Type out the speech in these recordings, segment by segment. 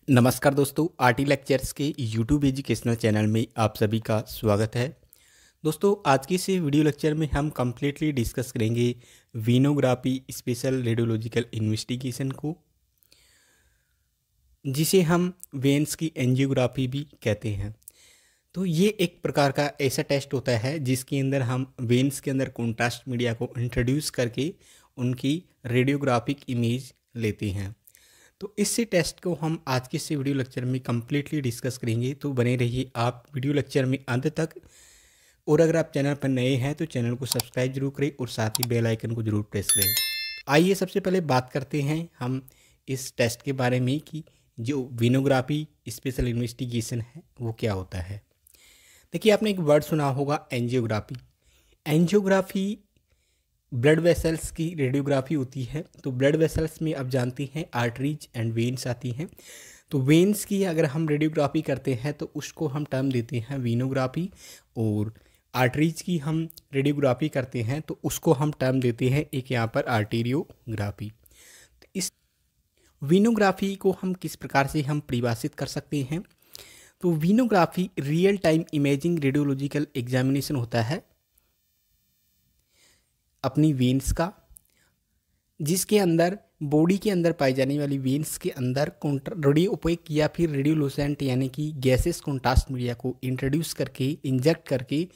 नमस्कार दोस्तों, RT lectures के यूट्यूब एजुकेशनल चैनल में आप सभी का स्वागत है। दोस्तों, आज के इस वीडियो लेक्चर में हम कम्प्लीटली डिस्कस करेंगे वीनोग्राफी स्पेशल रेडियोलॉजिकल इन्वेस्टिगेशन को, जिसे हम वेन्स की एंजियोग्राफी भी कहते हैं। तो ये एक प्रकार का ऐसा टेस्ट होता है जिसके अंदर हम वेन्स के अंदर कॉन्ट्रास्ट मीडिया को इंट्रोड्यूस करके उनकी रेडियोग्राफिक इमेज लेते हैं। तो इसी टेस्ट को हम आज के इस वीडियो लेक्चर में कम्प्लीटली डिस्कस करेंगे। तो बने रहिए आप वीडियो लेक्चर में अंत तक। और अगर आप चैनल पर नए हैं तो चैनल को सब्सक्राइब जरूर करें और साथ ही बेल आइकन को जरूर प्रेस करें। आइए सबसे पहले बात करते हैं हम इस टेस्ट के बारे में कि जो वीनोग्राफी स्पेशल इन्वेस्टिगेशन है वो क्या होता है। देखिए, आपने एक वर्ड सुना होगा एंजियोग्राफी। एंजियोग्राफी ब्लड वेसल्स की रेडियोग्राफी होती है। तो ब्लड वेसल्स में आप जानते हैं आर्टरीज एंड वेन्स आती हैं। तो वेन्स की अगर हम रेडियोग्राफी करते हैं तो उसको हम टर्म देते हैं वीनोग्राफी, और आर्टरीज की हम रेडियोग्राफी करते हैं तो उसको हम टर्म देते हैं एक यहाँ पर आर्टेरियोग्राफी। तो इस वीनोग्राफी को हम किस प्रकार से हम परिभाषित कर सकते हैं। तो venography real time imaging radiological examination होता है अपनी वेन्स का, जिसके अंदर बॉडी के अंदर पाई जाने वाली वेन्स के अंदर रेडियो ओपेक या फिर रेडियोलुसेंट यानी कि गैसेस कॉन्ट्रास्ट मीडिया को इंट्रोड्यूस करके इंजेक्ट करके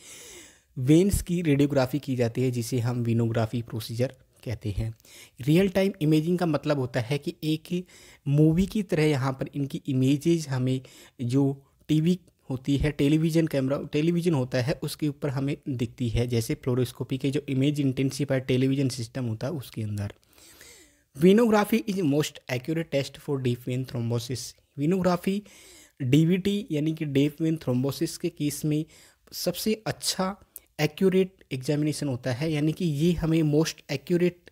वेन्स की रेडियोग्राफी की जाती है, जिसे हम वीनोग्राफी प्रोसीजर कहते हैं। रियल टाइम इमेजिंग का मतलब होता है कि एक मूवी की तरह यहाँ पर इनकी इमेजेज हमें जो टीवी होती है, टेलीविज़न होता है, उसके ऊपर हमें दिखती है, जैसे फ्लोरोस्कोपी के जो इमेज इंटेंसिफाइड टेलीविज़न सिस्टम होता है उसके अंदर। Venography is most accurate test for deep vein thrombosis. Venography DVT यानी कि डीप वेन थ्रोम्बोसिस के केस में सबसे अच्छा एक्यूरेट एग्जामिनेशन होता है, यानी कि ये हमें मोस्ट एक्यूरेट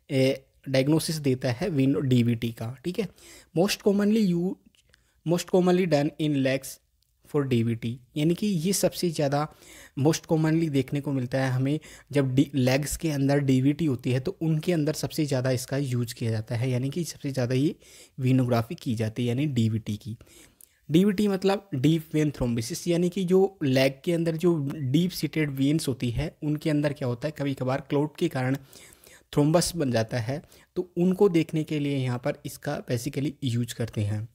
डायग्नोसिस देता है डीवीटी का। ठीक है, most commonly done in legs for DVT, यानी कि ये सबसे ज़्यादा मोस्ट कॉमनली देखने को मिलता है हमें जब लेग्स के अंदर डीवीटी होती है, तो उनके अंदर सबसे ज़्यादा इसका यूज किया जाता है, यानी कि सबसे ज़्यादा ये वीनोग्राफी की जाती है, यानी डीवीटी की। डीवीटी मतलब डीप वेन थ्रोम्बोसिस, यानी कि जो लेग के अंदर जो डीप सीटेड वेन्स होती है उनके अंदर क्या होता है, कभी कभार क्लॉट के कारण थ्रोम्बस बन जाता है, तो उनको देखने के लिए यहाँ पर इसका बेसिकली यूज करते हैं।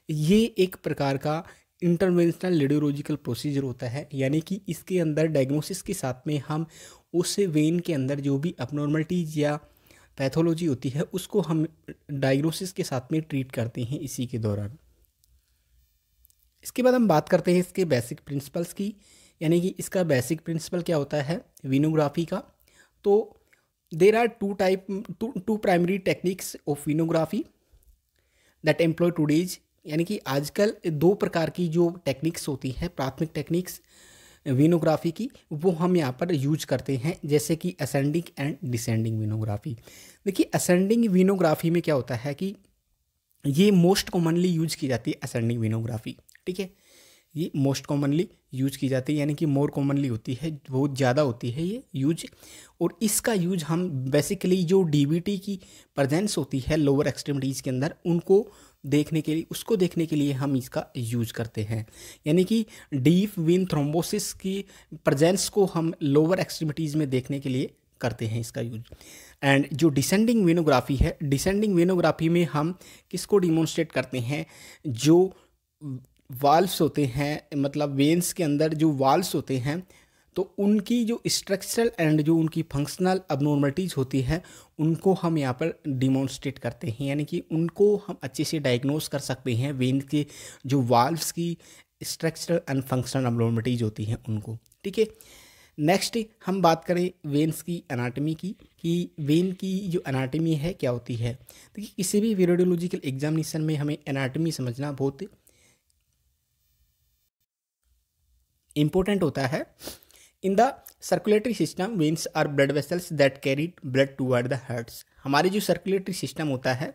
ये एक प्रकार का इंटरवेंशनल रेडियोलॉजिकल प्रोसीजर होता है, यानी कि इसके अंदर डायग्नोसिस के साथ में हम उस वेन के अंदर जो भी अबनॉर्मलिटीज या पैथोलॉजी होती है उसको हम डायग्नोसिस के साथ में ट्रीट करते हैं इसी के दौरान। इसके बाद हम बात करते हैं इसके बेसिक प्रिंसिपल्स की, यानी कि इसका बेसिक प्रिंसिपल क्या होता है वीनोग्राफी का। तो there are two primary techniques of venography that employ today's, यानी कि आजकल दो प्रकार की जो टेक्निक्स होती हैं, प्राथमिक टेक्निक्स वीनोग्राफी की, वो हम यहाँ पर यूज करते हैं, जैसे कि असेंडिंग एंड डिसेंडिंग वीनोग्राफी। देखिए, असेंडिंग वीनोग्राफी में क्या होता है कि ये मोस्ट कॉमनली यूज की जाती है असेंडिंग वीनोग्राफी। ठीक है, ये मोस्ट कॉमनली यूज की जाती है, यानी कि मोर कॉमनली होती है, बहुत ज़्यादा होती है ये यूज। और इसका यूज हम बेसिकली जो डीवीटी की प्रेजेंस होती है लोअर एक्सट्रीमिटीज़ के अंदर उसको देखने के लिए हम इसका यूज करते हैं, यानी कि डीप वेन थ्रोम्बोसिस की प्रेजेंस को हम लोअर एक्सट्रीमिटीज़ में देखने के लिए करते हैं इसका यूज। एंड जो डिसेंडिंग वेनोग्राफी है, डिसेंडिंग वेनोग्राफी में हम किसको डिमॉन्स्ट्रेट करते हैं, जो वाल्व्स होते हैं, मतलब वेन्स के अंदर जो वाल्व्स होते हैं, तो उनकी जो स्ट्रक्चरल एंड जो उनकी फंक्शनल अबनॉर्मलिटीज़ होती है उनको हम यहाँ पर डिमॉन्स्ट्रेट करते हैं, यानी कि उनको हम अच्छे से डायग्नोस कर सकते हैं वेन के जो वाल्व्स की स्ट्रक्चरल एंड फंक्शनल अबनॉर्मलिटीज़ होती हैं उनको। ठीक है, नेक्स्ट हम बात करें वेन्स की एनाटमी की, कि वेन की जो एनाटमी है क्या होती है। देखिए, किसी भी रेडियोलॉजिकल एग्जामिनेशन में हमें एनाटमी समझना बहुत इम्पोर्टेंट होता है। In the circulatory system veins are blood vessels that carry blood toward the hearts. हमारे जो सर्कुलेटरी सिस्टम होता है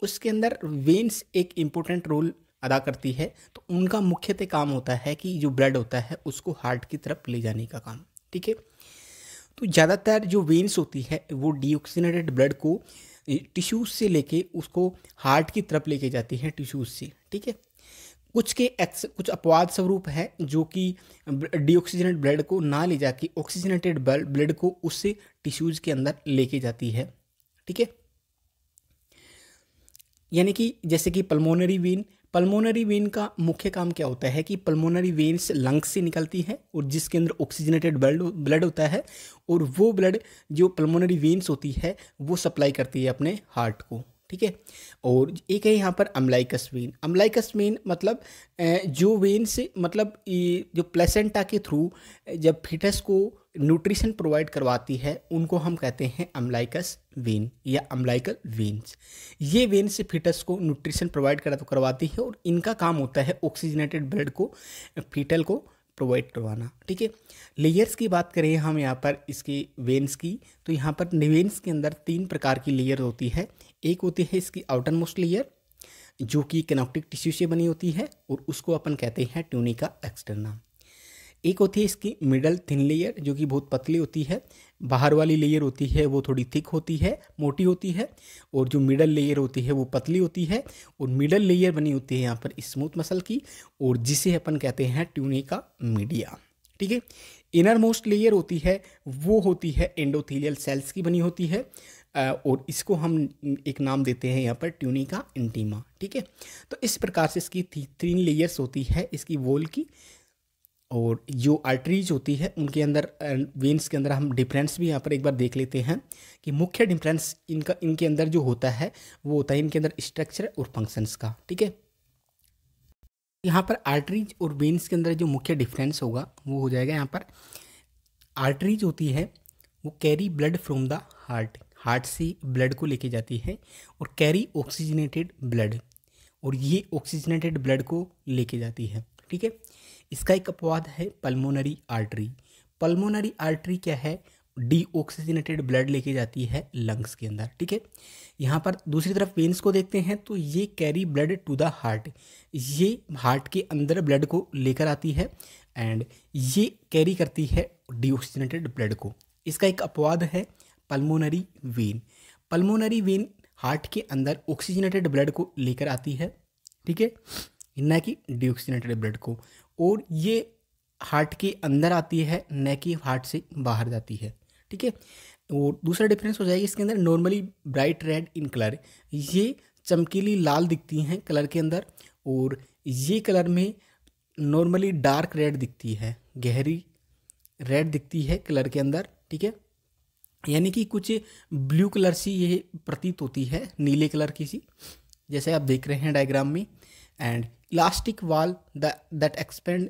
उसके अंदर वेन्स एक इम्पोर्टेंट रोल अदा करती है। तो उनका मुख्यतः काम होता है कि जो ब्लड होता है उसको हार्ट की तरफ ले जाने का काम। ठीक है, तो ज़्यादातर जो वेन्स होती है वो डीऑक्सीनेटेड ब्लड को टिश्यूज से लेके उसको हार्ट की तरफ लेके जाती हैं टिश्यूज से, ठीक है। कुछ अपवाद स्वरूप है जो कि डीऑक्सीजनेटेड ब्लड को ना ले जाके ऑक्सीजनेटेड ब्लड को उससे टिश्यूज के अंदर लेके जाती है, ठीक है। यानी कि जैसे कि पल्मोनरी वेन का मुख्य काम क्या होता है कि पल्मोनरी वेन्स लंग्स से निकलती है और जिसके अंदर ऑक्सीजनेटेड ब्लड होता है, और वो ब्लड जो पल्मोनरी वेन्स होती है वो सप्लाई करती है अपने हार्ट को, ठीक है। और एक है यहाँ पर अम्लाइकस वेन मतलब जो वेन से मतलब जो प्लेसेंटा के थ्रू जब फीटस को न्यूट्रिशन प्रोवाइड करवाती है उनको हम कहते हैं अम्लाइकस वेन या अम्लाइकल वेन्स। ये वेन से फीटस को न्यूट्रिशन प्रोवाइड करवाती है और इनका काम होता है ऑक्सीजनेटेड ब्लड को फीटल को प्रोवाइड करवाना, ठीक है। लेयर्स की बात करें हम यहाँ पर इसके वेन्स की, तो यहाँ पर वेन्स के अंदर 3 प्रकार की लेयर होती है। एक होती है इसकी आउटर मोस्ट लेयर जो कि कनेक्टिव टिश्यू से बनी होती है और उसको अपन कहते हैं ट्यूनिका एक्सटर्ना। एक होती है इसकी मिडल थिन लेयर जो कि बहुत पतली होती है, बाहर वाली लेयर होती है वो थोड़ी थिक होती है, मोटी होती है, और जो मिडल लेयर होती है वो पतली होती है, और मिडल लेयर बनी होती है यहाँ पर स्मूथ मसल की और जिसे अपन कहते हैं ट्यूनिका मीडिया, ठीक है। इनर मोस्ट लेयर होती है वो होती है एंडोथेलियल सेल्स की बनी होती है और इसको हम एक नाम देते हैं यहाँ पर ट्यूनिका इंटीमा, ठीक है। तो इस प्रकार से इसकी 3 लेयर्स होती है इसकी वॉल की। और जो आर्टरीज होती है उनके अंदर वेन्स के अंदर हम डिफरेंस भी यहाँ पर एक बार देख लेते हैं कि मुख्य डिफरेंस इनके अंदर जो होता है वो होता है इनके अंदर स्ट्रक्चर और फंक्शंस का, ठीक है। यहाँ पर आर्टरीज और वेन्स के अंदर जो मुख्य डिफरेंस होगा वो हो जाएगा यहाँ पर आर्टरीज होती है वो carry blood from the heart से ब्लड को लेके जाती है और कैरी ऑक्सीजनेटेड ब्लड, और ये ऑक्सीजनेटेड ब्लड को लेके जाती है, ठीक है। इसका एक अपवाद है पल्मोनरी आर्टरी क्या है, डीऑक्सीजनेटेड ब्लड लेके जाती है लंग्स के अंदर, ठीक है। यहाँ पर दूसरी तरफ वेन्स को देखते हैं तो ये carry blood to the heart, ये हार्ट के अंदर ब्लड को लेकर आती है एंड ये कैरी करती है डीऑक्सीजनेटेड ब्लड को। इसका एक अपवाद है पल्मोनरी वेन हार्ट के अंदर ऑक्सीजनेटेड ब्लड को लेकर आती है, ठीक है, न कि डीऑक्सीजनेटेड ब्लड को, और ये हार्ट के अंदर आती है न कि हार्ट से बाहर जाती है, ठीक है। और दूसरा डिफरेंस हो जाएगा इसके अंदर normally bright red in colour, ये चमकीली लाल दिखती हैं कलर के अंदर, और ये कलर में नॉर्मली डार्क रेड दिखती है, गहरी रेड दिखती है कलर के अंदर, ठीक है। यानी कि कुछ ब्लू कलर सी ये प्रतीत होती है, नीले कलर की सी, जैसे आप देख रहे हैं डायग्राम में। एंड इलास्टिक वाल that expand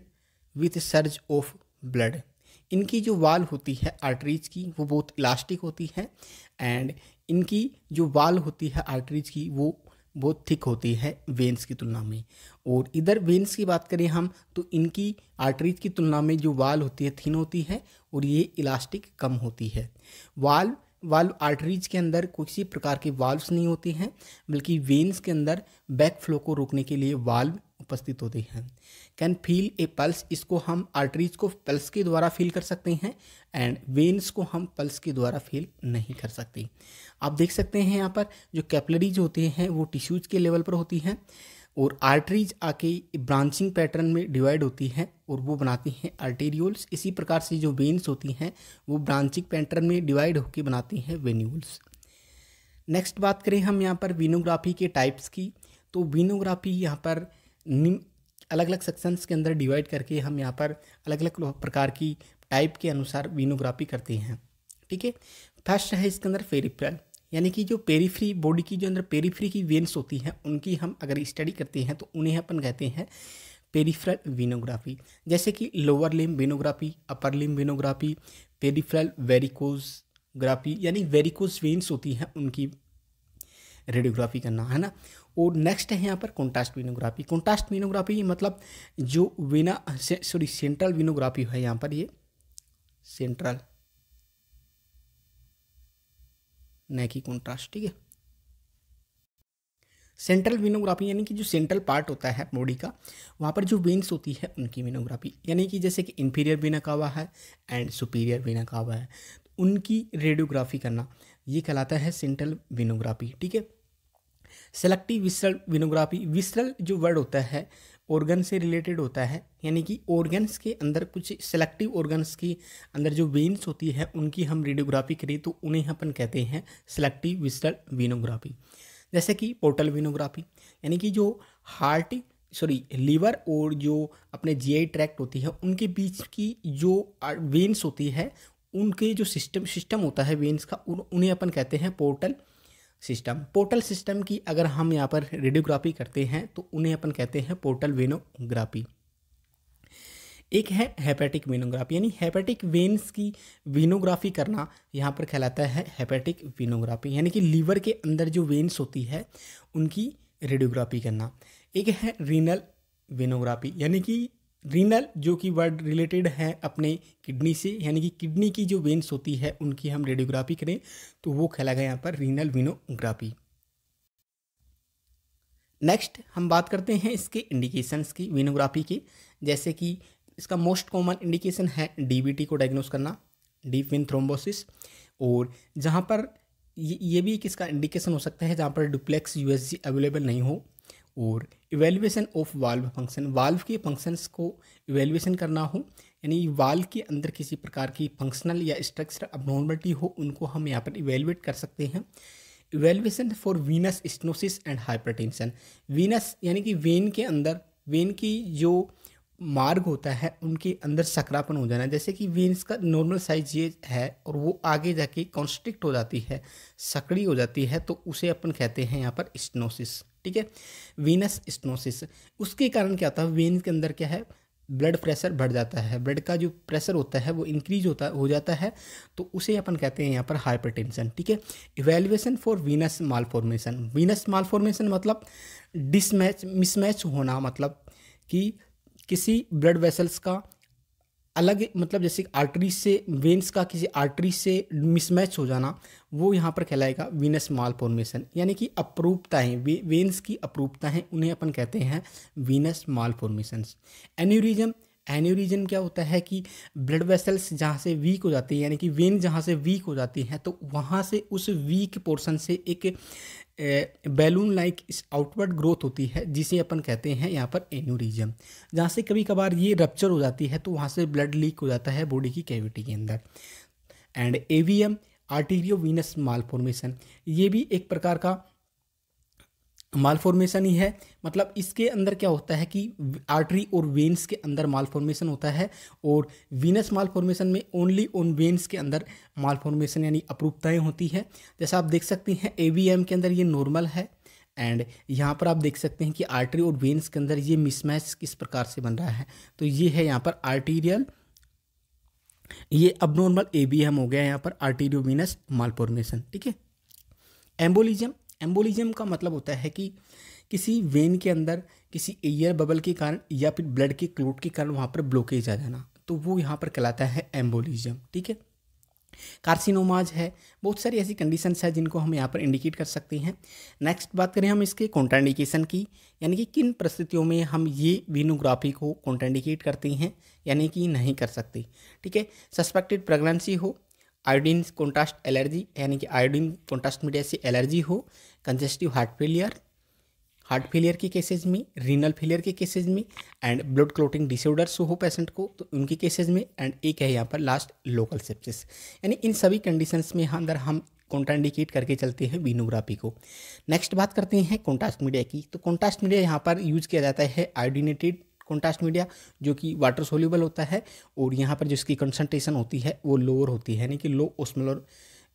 with surge of blood, इनकी जो वाल होती है आर्टरीज की वो बहुत इलास्टिक होती है एंड इनकी जो वाल होती है आर्टरीज की वो बहुत थिक होती है वेन्स की तुलना में। और इधर वेन्स की बात करें हम तो इनकी आर्टरीज की तुलना में जो वाल होती है थिन होती है और ये इलास्टिक कम होती है। वाल्व आर्टरीज के अंदर किसी प्रकार के वाल्व्स नहीं होते हैं, बल्कि वेन्स के अंदर बैक फ्लो को रोकने के लिए वाल्व उपस्थित होते हैं। कैन फील ए पल्स, इसको हम आर्टरीज को पल्स के द्वारा फील कर सकते हैं एंड वेन्स को हम पल्स के द्वारा फील नहीं कर सकते। आप देख सकते हैं यहाँ पर जो कैपिलरीज होते हैं वो टिश्यूज के लेवल पर होती हैं और आर्टरीज आके ब्रांचिंग पैटर्न में डिवाइड होती हैं और वो बनाती हैं आर्टेरियोल्स। इसी प्रकार से जो वेन्स होती हैं वो ब्रांचिंग पैटर्न में डिवाइड होकर बनाती हैं वेन्यूल्स। नेक्स्ट बात करें हम यहाँ पर वीनोग्राफी के टाइप्स की, तो वीनोग्राफी यहाँ पर अलग अलग सेक्शंस के अंदर डिवाइड करके हम यहाँ पर अलग अलग प्रकार की टाइप के अनुसार वीनोग्राफी करते हैं, ठीक है। फर्स्ट है इसके अंदर पेरिफेरल, यानी कि जो पेरीफ्री बॉडी की जो अंदर पेरीफ्री की वेन्स होती हैं उनकी हम अगर स्टडी करते हैं तो उन्हें अपन कहते हैं पेरिफेरल वीनोग्राफी। जैसे कि lower limb venography, upper limb venography, peripheral varicography, यानी वेरिकोज वेन्स होती हैं उनकी रेडियोग्राफी करना, है ना। और नेक्स्ट है यहाँ पर कॉन्ट्रास्ट वीनोग्राफी। कॉन्ट्रास्ट वीनोग्राफी मतलब जो सेंट्रल वीनोग्राफी है यहाँ पर, ये सेंट्रल न कि कॉन्ट्रास्ट, ठीक है। सेंट्रल वीनोग्राफी यानी कि जो सेंट्रल पार्ट होता है बॉडी का वहाँ पर जो वेन्स होती है उनकी वीनोग्राफी, यानी कि जैसे कि इंफीरियर वेना कावा है एंड सुपीरियर वेना कावा है, तो उनकी रेडियोग्राफी करना। ये कहलाता है सेंट्रल वेनोग्राफी। ठीक है। सेलेक्टिव विसरल वेनोग्राफी, विसरल जो वर्ड होता है ऑर्गन से रिलेटेड होता है, यानी कि ऑर्गन्स के अंदर कुछ सेलेक्टिव ऑर्गन्स के अंदर जो वेन्स होती है उनकी हम रेडियोग्राफी करें तो उन्हें अपन कहते हैं सेलेक्टिव विसरल वेनोग्राफी। जैसे कि पोर्टल वेनोग्राफी, यानी कि जो लीवर और जो अपने जीआई ट्रैक्ट होती है उनके बीच की जो वेन्स होती है, उनके जो सिस्टम होता है वेन्स का, उन्हें अपन कहते हैं पोर्टल सिस्टम। पोर्टल सिस्टम की अगर हम यहाँ पर रेडियोग्राफी करते हैं तो उन्हें अपन कहते हैं पोर्टल वेनोग्राफी। एक है हेपेटिक वेनोग्राफी, यानी हेपेटिक वेन्स की वेनोग्राफी करना यहाँ पर कहलाता है हेपेटिक वेनोग्राफी, यानी कि लीवर के अंदर जो वेन्स होती है उनकी रेडियोग्राफी करना। एक है रीनल वेनोग्राफी, यानी कि रीनल जो कि वर्ड रिलेटेड है अपने किडनी से, यानी कि किडनी की जो वेन्स होती है उनकी हम रेडियोग्राफी करें तो वो कहलाएगा यहाँ पर रीनल वेनोग्राफी। नेक्स्ट हम बात करते हैं इसके इंडिकेशंस की वेनोग्राफी के, जैसे कि इसका मोस्ट कॉमन इंडिकेशन है डीबीटी को डायग्नोस करना, डीप वेन थ्रोम्बोसिस, और जहाँ पर ये भी किसका इंडिकेशन हो सकता है जहाँ पर डुप्लेक्स यूएसजी अवेलेबल नहीं हो, और evaluation of valve function, valve के फंक्शंस को इवेल्युएशन करना हो, यानी वाल्व के अंदर किसी प्रकार की फंक्शनल या स्ट्रक्चरल अबनॉर्मलिटी हो उनको हम यहाँ पर इवेल्युएट कर सकते हैं। Evaluation for Venus stenosis and hypertension, Venus यानी कि वेन के अंदर, वेन की जो मार्ग होता है उनके अंदर सकरापन हो जाना, जैसे कि वेन्स का नॉर्मल साइज ये है और वो आगे जाके कॉन्स्ट्रिक्ट हो जाती है, सकड़ी हो जाती है, तो उसे अपन कहते हैं यहाँ पर स्टेनोसिस। ठीक है, वीनस स्टेनोसिस। उसके कारण क्या होता है, वेन के अंदर क्या है, ब्लड प्रेशर बढ़ जाता है, ब्लड का जो प्रेशर होता है वो इंक्रीज हो जाता है, तो उसे अपन कहते हैं यहाँ पर हाइपरटेंशन। ठीक है। Evaluation for Venus malformation, Venus malformation मतलब मिसमैच होना, मतलब कि किसी ब्लड वेसल्स का अलग, मतलब जैसे आर्टरी से वेन्स का किसी आर्टरी से मिसमैच हो जाना, वो यहाँ पर कहलाएगा वीनस मालफॉर्मेशन, यानी कि अपरूपताएं, वेन्स की अपरूपताएं, उन्हें अपन कहते हैं वीनस मालफॉर्मेशंस। एन्यूरिज्म, एन्यूरिज्म क्या होता है कि ब्लड वेसल्स जहाँ से वीक हो जाती है, यानी कि वेन जहाँ से वीक हो जाती है तो वहाँ से उस वीक पोर्शन से एक बैलून लाइक आउटवर्ड ग्रोथ होती है जिसे अपन कहते हैं यहाँ पर एन्यूरिज्म, जहाँ से कभी कभार ये रप्चर हो जाती है तो वहाँ से ब्लड लीक हो जाता है बॉडी की कैविटी के अंदर। And AVM, arteriovenous malformation, ये भी एक प्रकार का मालफॉर्मेशन ही है, मतलब इसके अंदर क्या होता है कि आर्टरी और वेन्स के अंदर मालफॉर्मेशन होता है, और वीनस मालफॉर्मेशन में ओनली ऑन वेन्स के अंदर मालफॉर्मेशन यानी अपरूपताएं होती है। जैसा आप देख सकते हैं एवीएम के अंदर ये नॉर्मल है, एंड यहाँ पर आप देख सकते हैं कि आर्टरी और वेन्स के अंदर ये मिसमैच किस प्रकार से बन रहा है, तो ये है यहाँ पर आर्टीरियल, ये अबनॉर्मल एवीएम हो गया यहाँ पर आर्टीरियो वीनस मालफॉर्मेशन। ठीक है। एम्बोलिज्म, एम्बोलिज्म का मतलब होता है कि किसी वेन के अंदर किसी एयर बबल के कारण या फिर ब्लड के क्लोट के कारण वहाँ पर ब्लॉकेज आ जाना, तो वो यहाँ पर कहलाता है एम्बोलिज्म। ठीक है। कार्सिनोमाज है, बहुत सारी ऐसी कंडीशंस है जिनको हम यहाँ पर इंडिकेट कर सकते हैं। नेक्स्ट बात करें हम इसके कॉन्ट्राइंडिकेशन की, यानी कि किन परिस्थितियों में हम ये वेनोग्राफी को कॉन्ट्राइंडिकेट करते हैं यानी कि नहीं कर सकते। ठीक है। सस्पेक्टेड प्रेगनेंसी हो, आयोडीन कॉन्ट्रास्ट एलर्जी यानी कि आयोडीन कॉन्ट्रास्ट मीडिया से एलर्जी हो, कंजेस्टिव हार्ट फेलियर के केसेज में, रीनल फेलियर के केसेज में, एंड ब्लड क्लोटिंग डिसऑर्डर्स हो पेशेंट को तो उनके केसेज में, एंड एक है यहाँ पर लास्ट लोकल सेप्सिस, यानी इन सभी कंडीशंस में अंदर हम कॉन्ट्राइंडिकेट करके चलते हैं वेनोग्राफी को। नेक्स्ट बात करते हैं कॉन्ट्रास्ट मीडिया की, तो कॉन्ट्रास्ट मीडिया यहाँ पर यूज किया जाता है आयोडीनेटेड कॉन्ट्रास्ट मीडिया जो कि वाटर सोल्यूबल होता है, और यहाँ पर जिसकी कंसंट्रेशन होती है वो लोअर होती है, यानी कि लो ऑस्मोलर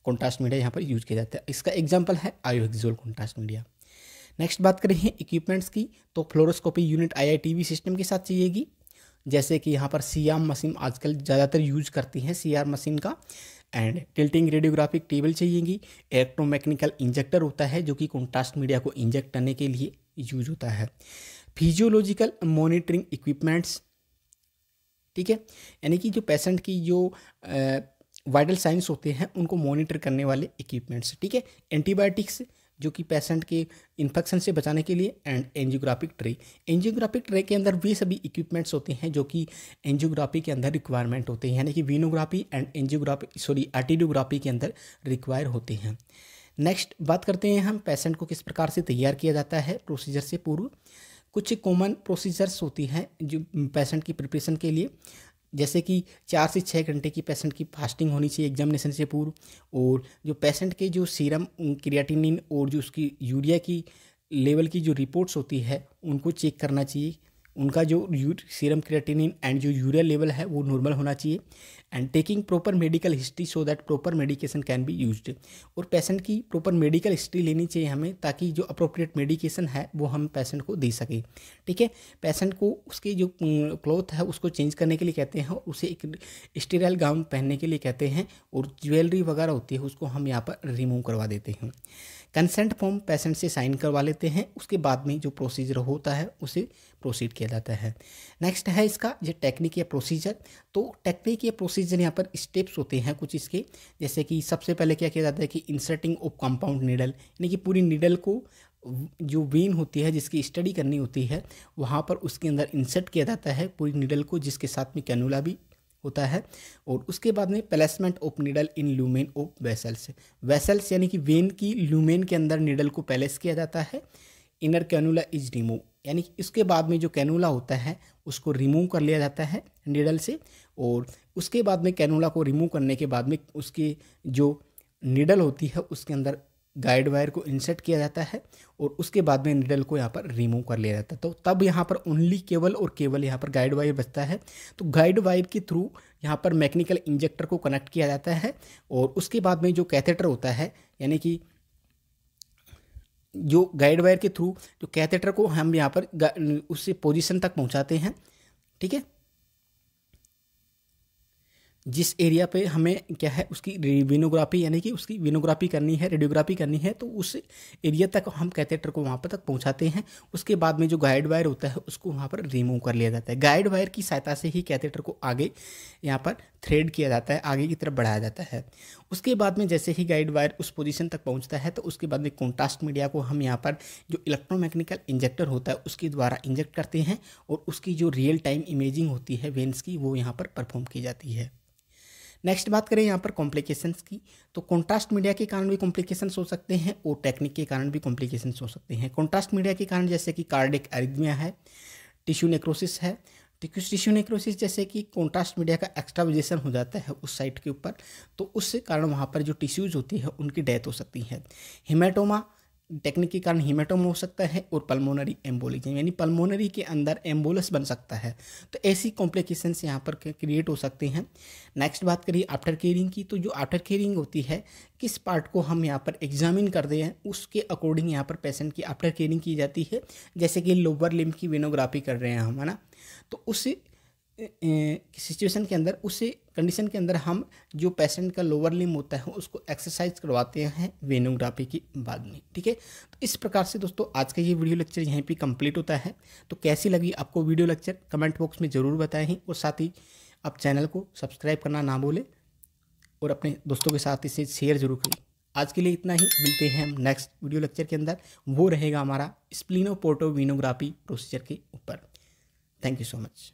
कॉन्ट्रास्ट मीडिया यहाँ पर यूज किया जाता है। इसका एग्जांपल है आयोहेक्सोल कॉन्ट्रास्ट मीडिया। नेक्स्ट बात करें इक्विपमेंट्स की, तो फ्लोरोस्कोपी यूनिट IITV सिस्टम के साथ चाहिएगी, जैसे कि यहाँ पर CR मशीन आजकल ज़्यादातर यूज करती हैं CR मशीन का, एंड टिल्टिंग रेडियोग्राफिक टेबल चाहिएगी। इलेक्ट्रोमैकेनिकल इंजेक्टर होता है जो कि कॉन्ट्रास्ट मीडिया को इंजेक्ट करने के लिए यूज होता है। फिजियोलॉजिकल मॉनिटरिंग इक्विपमेंट्स, ठीक है, यानी कि जो पेशेंट की जो वाइटल साइंस होते हैं उनको मॉनिटर करने वाले इक्विपमेंट्स। ठीक है। एंटीबायोटिक्स, जो कि पेशेंट के इन्फेक्शन से बचाने के लिए, and angiographic tray. Angiographic tray के अंदर वे सभी इक्विपमेंट्स होते हैं जो कि एंजियोग्राफी के अंदर रिक्वायरमेंट होते हैं, यानी कि वीनोग्राफी एंड आर्टेरियोग्राफी के अंदर रिक्वायर होते हैं। नेक्स्ट बात करते हैं हम पेशेंट को किस प्रकार से तैयार किया जाता है प्रोसीजर से पूर्व। कुछ कॉमन प्रोसीजर्स होती हैं जो पेशेंट की प्रिपरेशन के लिए, जैसे कि 4 से 6 घंटे की पेशेंट की फास्टिंग होनी चाहिए एग्जामिनेशन से पूर्व, और जो पेशेंट के जो सीरम क्रिएटिनिन और जो उसकी यूरिया की लेवल की जो रिपोर्ट्स होती है उनको चेक करना चाहिए। उनका जो सीरम क्रिएटिनिन एंड जो यूरिया लेवल है वो नॉर्मल होना चाहिए, and taking proper medical history so that proper medication can be used. और पेशेंट की प्रॉपर मेडिकल हिस्ट्री लेनी चाहिए हमें, ताकि जो अप्रोप्रिएट मेडिकेशन है वो हम पेशेंट को दे सकें। ठीक है, पेशेंट को उसके जो क्लॉथ है उसको चेंज करने के लिए कहते हैं, और उसे एक स्टीराइल गाउन पहनने के लिए कहते हैं, और ज्वेलरी वगैरह होती है उसको हम यहाँ पर रिमूव करवा देते हैं। कंसेंट फॉर्म पेशेंट से साइन करवा लेते हैं, उसके बाद में जो प्रोसीजर होता है उसे प्रोसीड किया जाता है। नेक्स्ट है इसका जो टेक्निक या प्रोसीजर। तो टेक्निक या प्रोसीजर यहाँ पर स्टेप्स होते हैं कुछ इसके, जैसे कि सबसे पहले क्या किया जाता है कि इंसर्टिंग ऑफ कंपाउंड नीडल, यानी कि पूरी नीडल को जो वेन होती है जिसकी स्टडी करनी होती है वहाँ पर उसके अंदर इंसर्ट किया जाता है पूरी नीडल को, जिसके साथ में कैनुला भी होता है। और उसके बाद में placement of needle in lumen of vessels यानी कि वेन की ल्यूमेन के अंदर नीडल को प्लेस किया जाता है। इनर कैनुला इज रिमूव, यानी कि इसके बाद में जो कैनुला होता है उसको रिमूव कर लिया जाता है नीडल से, और उसके बाद में कैनुला को रिमूव करने के बाद में उसकी जो नीडल होती है उसके अंदर गाइड वायर को इंसर्ट किया जाता है, और उसके बाद में नीडल को यहाँ पर रिमूव कर लिया जाता है। तो तब यहाँ पर ओनली केवल यहाँ पर गाइड वायर बचता है। तो गाइड वायर के थ्रू यहाँ पर मैकेनिकल इंजेक्टर को कनेक्ट किया जाता है, और उसके बाद में जो कैथेटर होता है, यानी कि जो गाइड वायर के थ्रू जो कैथेटर को हम यहाँ पर उससे पोजीशन तक पहुँचाते हैं। ठीक है, जिस एरिया पे हमें क्या है उसकी वेनोग्राफी यानी कि उसकी वेनोग्राफी करनी है, रेडियोग्राफी करनी है, तो उस एरिया तक हम कैथेटर को वहाँ पर तक पहुँचाते हैं। उसके बाद में जो गाइड वायर होता है उसको वहाँ पर रिमूव कर लिया जाता है। गाइड वायर की सहायता से ही कैथेटर को आगे यहाँ पर थ्रेड किया जाता है, आगे की तरफ बढ़ाया जाता है। उसके बाद में जैसे ही गाइड वायर उस पोजीशन तक पहुँचता है तो उसके बाद में कॉन्ट्रास्ट मीडिया को हम यहाँ पर जो इलेक्ट्रोमैकेनिकल इंजेक्टर होता है उसके द्वारा इंजेक्ट करते हैं, और उसकी जो रियल टाइम इमेजिंग होती है वेन्स की वो यहाँ पर परफॉर्म की जाती है। नेक्स्ट बात करें यहाँ पर कॉम्प्लिकेशंस की, तो कॉन्ट्रास्ट मीडिया के कारण भी कॉम्प्लिकेशंस हो सकते हैं और टेक्निक के कारण भी कॉम्प्लिकेशंस हो सकते हैं। कॉन्ट्रास्ट मीडिया के कारण जैसे कि कार्डिक एरिथमिया है, टिश्यू नेक्रोसिस है। टिश्यू नेक्रोसिस जैसे कि कॉन्ट्रास्ट मीडिया का एक्स्ट्राविजेशन हो जाता है उस साइट के ऊपर, तो उससे कारण वहाँ पर जो टिश्यूज़ होती है उनकी डेथ हो सकती है। हिमेटोमा टेक्निक के कारण हीमेटोमा हो सकता है, और पल्मोनरी एम्बोलिज्म यानी पल्मोनरी के अंदर एम्बोलस बन सकता है। तो ऐसी कॉम्प्लिकेशंस यहाँ पर क्रिएट हो सकते हैं। नेक्स्ट बात करिए आफ्टर केयरिंग की, तो जो आफ्टर केयरिंग होती है किस पार्ट को हम यहाँ पर एग्जामिन करते हैं उसके अकॉर्डिंग यहाँ पर पेशेंट की आफ्टर केयरिंग की जाती है। जैसे कि लोअर लिम्ब की वेनोग्राफी कर रहे हैं हम, है ना, तो उस सिचुएशन के अंदर, उस कंडीशन के अंदर हम जो पेशेंट का लोअर लिम्ब होता है उसको एक्सरसाइज करवाते हैं वेनोग्राफी के बाद में। ठीक है, तो इस प्रकार से दोस्तों आज का ये वीडियो लेक्चर यहीं पे कंप्लीट होता है। तो कैसी लगी आपको वीडियो लेक्चर कमेंट बॉक्स में ज़रूर बताएं, और साथ ही आप चैनल को सब्सक्राइब करना ना भूलें और अपने दोस्तों के साथ इसे शेयर जरूर करें। आज के लिए इतना ही, मिलते हैं हम नेक्स्ट वीडियो लेक्चर के अंदर, वो रहेगा हमारा स्प्लीनोपोर्टोवेनोग्राफी प्रोसीजर के ऊपर। Thank you so much.